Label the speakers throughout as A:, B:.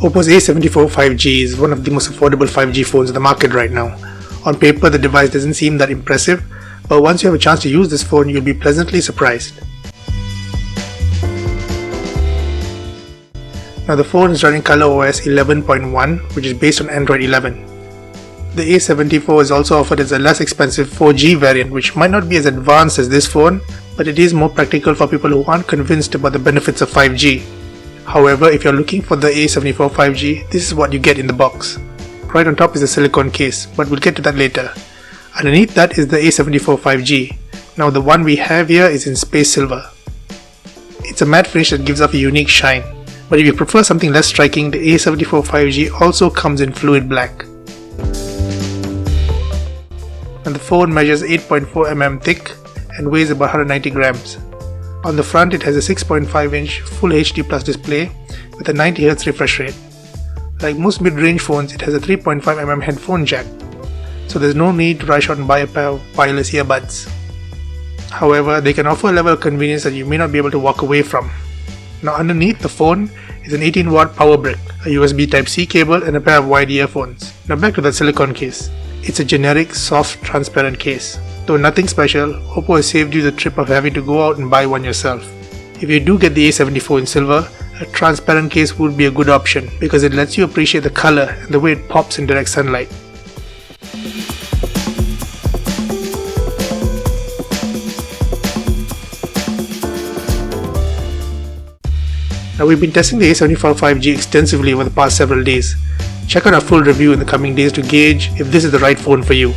A: OPPO's A74 5G is one of the most affordable 5G phones in the market right now. On paper, the device doesn't seem that impressive, but once you have a chance to use this phone, you'll be pleasantly surprised. Now the phone is running ColorOS 11.1, which is based on Android 11. The A74 is also offered as a less expensive 4G variant, which might not be as advanced as this phone, but it is more practical for people who aren't convinced about the benefits of 5G. However, if you're looking for the A74 5G, this is what you get in the box. Right on top is a silicone case, but we'll get to that later. Underneath that is the A74 5G. Now the one we have here is in space silver. It's a matte finish that gives off a unique shine, but if you prefer something less striking, the A74 5G also comes in fluid black. And the phone measures 8.4 mm thick and weighs about 190 grams. On the front, it has a 6.5-inch Full HD Plus display with a 90Hz refresh rate. Like most mid-range phones, it has a 3.5 mm headphone jack, so there's no need to rush out and buy a pair of wireless earbuds. However, they can offer a level of convenience that you may not be able to walk away from. Now underneath the phone is an 18-watt power brick, a USB Type-C cable and a pair of wide earphones. Now back to that silicone case. It's a generic, soft, transparent case. Though nothing special, OPPO has saved you the trip of having to go out and buy one yourself. If you do get the A74 in silver, a transparent case would be a good option because it lets you appreciate the color and the way it pops in direct sunlight. Now we've been testing the A74 5G extensively over the past several days. Check out our full review in the coming days to gauge if this is the right phone for you.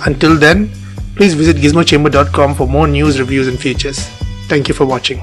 A: Until then, please visit gizmochamber.com for more news, reviews and features. Thank you for watching.